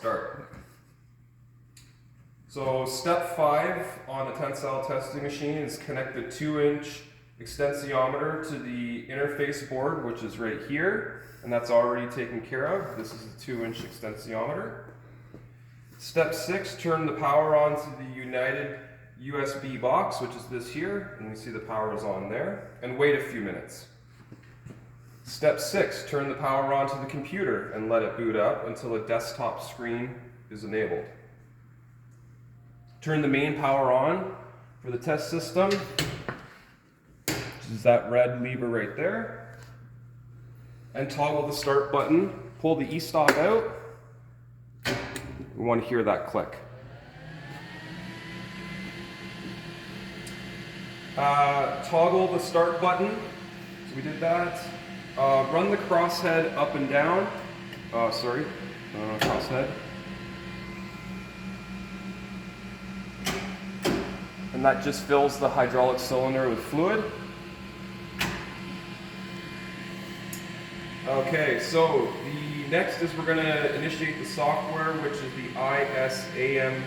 start. So step 5 on the tensile testing machine is connect the 2-inch extensiometer to the interface board, which is right here, and that's already taken care of. This is a 2-inch extensiometer. Step 6, turn the power on to the United USB box, which is this here, and you see the power is on there, and wait a few minutes. Step 6, turn the power on to the computer and let it boot up until a desktop screen is enabled. Turn the main power on for the test system, which is that red lever right there, and toggle the start button. Pull the e-stop out. We want to hear that click. Toggle the start button. So we did that. Run the crosshead up and down. Crosshead. And that just fills the hydraulic cylinder with fluid. Okay, so the next is we're going to initiate the software, which is the ISAM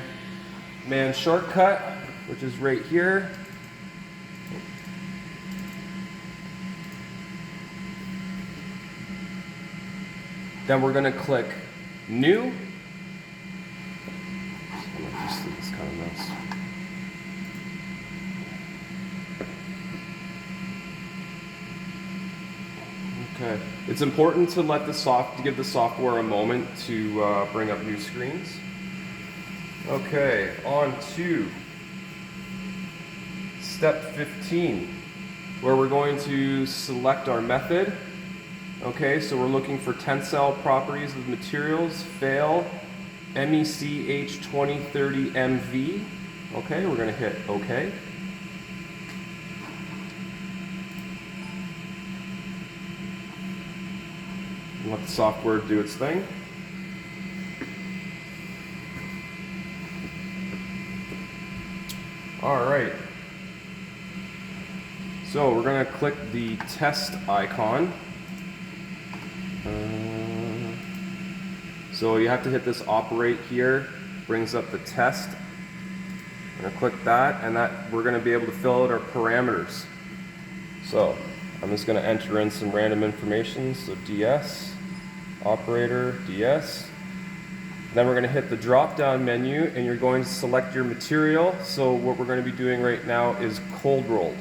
man shortcut, which is right here. Then we're going to click New. I'm not used to this kind of mess. Okay. It's important to let give the software a moment to bring up new screens. Okay, on to step 15, where we're going to select our method. Okay, so we're looking for tensile properties of materials, fail, MECH 2030 MV. Okay, we're going to hit OK. Let the software do its thing. All right. So we're going to click the test icon. So you have to hit this operate here. Brings up the test. I'm going to click that, and we're going to be able to fill out our parameters. So I'm just going to enter in some random information. So DS. Operator, DS. Then we're going to hit the drop-down menu and you're going to select your material. So what we're going to be doing right now is cold rolled.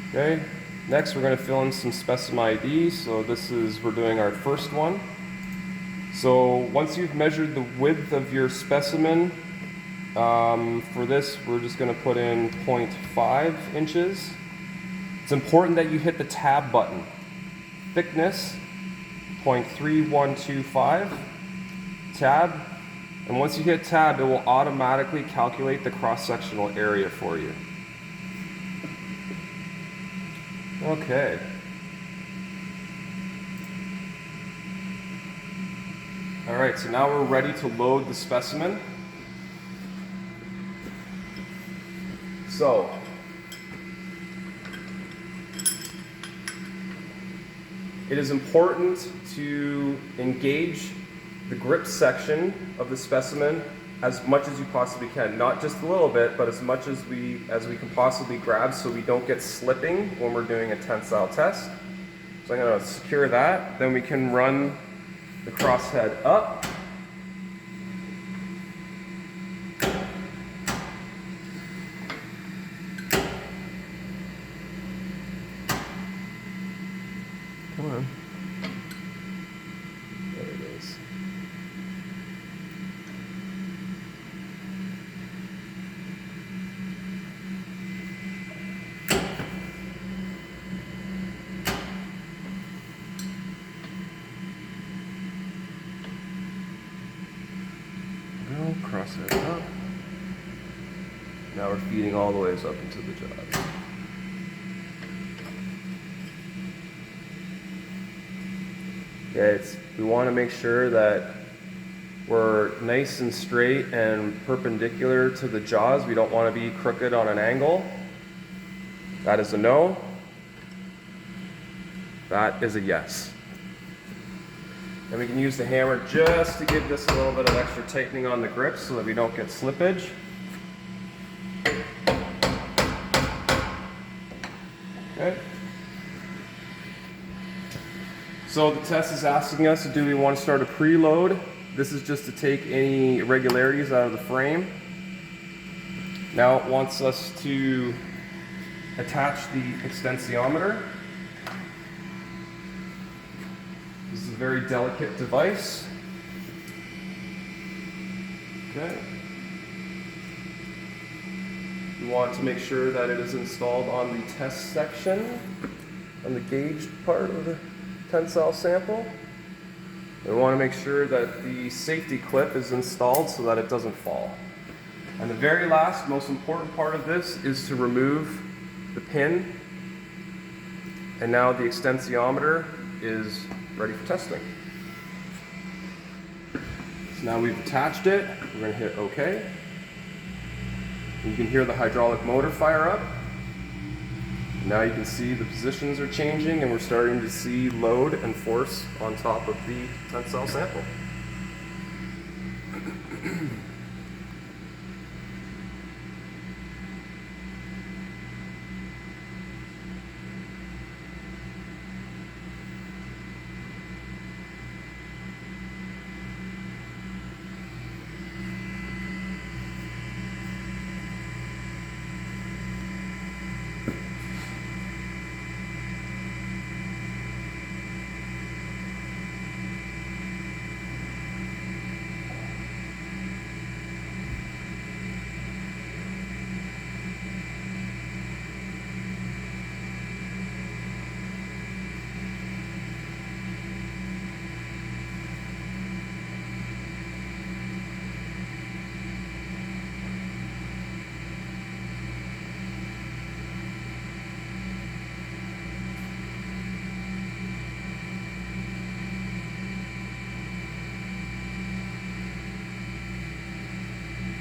Okay. Next we're going to fill in some specimen ID. So we're doing our first one. So once you've measured the width of your specimen, for this we're just going to put in 0.5 inches. It's important that you hit the tab button. Thickness 0.3125, tab, and once you hit tab, it will automatically calculate the cross-sectional area for you. Okay. All right, so now we're ready to load the specimen. So, it is important to engage the grip section of the specimen as much as you possibly can. Not just a little bit, but as much as we can possibly grab so we don't get slipping when we're doing a tensile test. So I'm going to secure that. Then we can run the crosshead up. Come on. There it is. Well, cross it up. Now we're feeding all the ways up into the jaws. Okay, we want to make sure that we're nice and straight and perpendicular to the jaws. We don't want to be crooked on an angle. That is a no. That is a yes. And we can use the hammer just to give this a little bit of extra tightening on the grip so that we don't get slippage. Okay. So the test is asking us, do we want to start a preload? This is just to take any irregularities out of the frame. Now it wants us to attach the extensiometer. This is a very delicate device. Okay. We want to make sure that it is installed on the test section, on the gauge part of the tensile sample. We want to make sure that the safety clip is installed so that it doesn't fall. And the very last, most important part of this is to remove the pin. And now the extensiometer is ready for testing. So now we've attached it, we're going to hit OK. You can hear the hydraulic motor fire up. Now you can see the positions are changing and we're starting to see load and force on top of the tensile sample.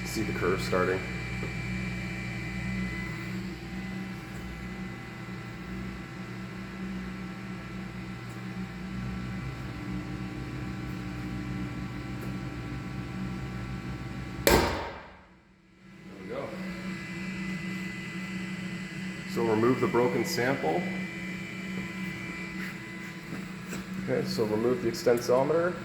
See the curve starting. There we go. So remove the broken sample. Okay, so remove the extensometer.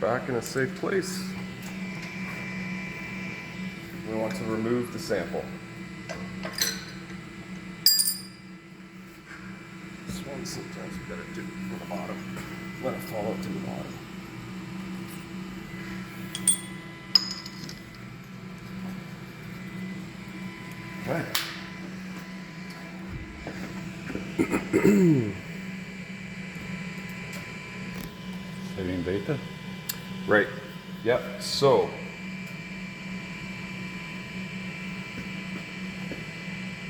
Back in a safe place. We want to remove the sample. This one sometimes we gotta do from the bottom. Let it fall out to the bottom. Okay. Saving data? Right. Yep. So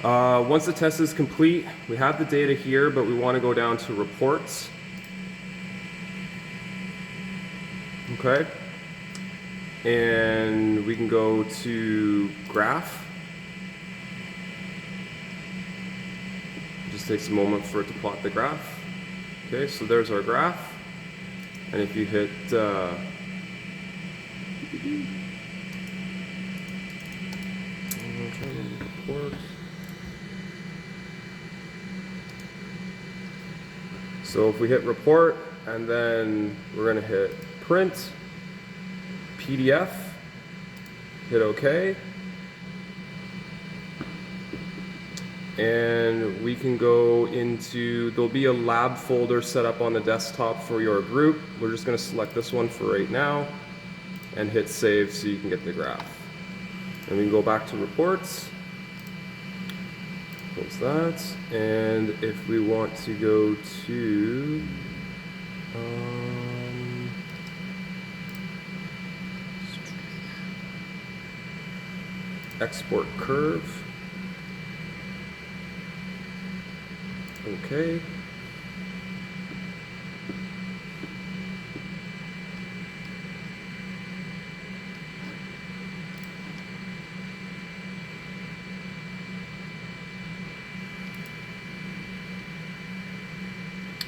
once the test is complete, we have the data here, but we want to go down to reports. Okay. And we can go to graph. It just takes a moment for it to plot the graph. Okay, so there's our graph. And if you hit report. So if we hit report and then we're going to hit print, PDF, hit OK. And we can go into, there'll be a lab folder set up on the desktop for your group. We're just going to select this one for right now and hit save so you can get the graph. And we can go back to reports. Close that. And if we want to go to export curve. Okay.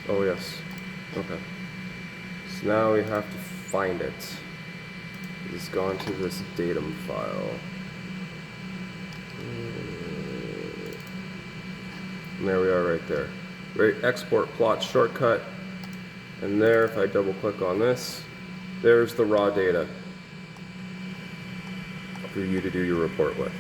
Oh yes. Okay. So now we have to find it. It's gone to this datum file. And there we are right there. Right, export plot shortcut. And there, if I double click on this, there's the raw data for you to do your report with.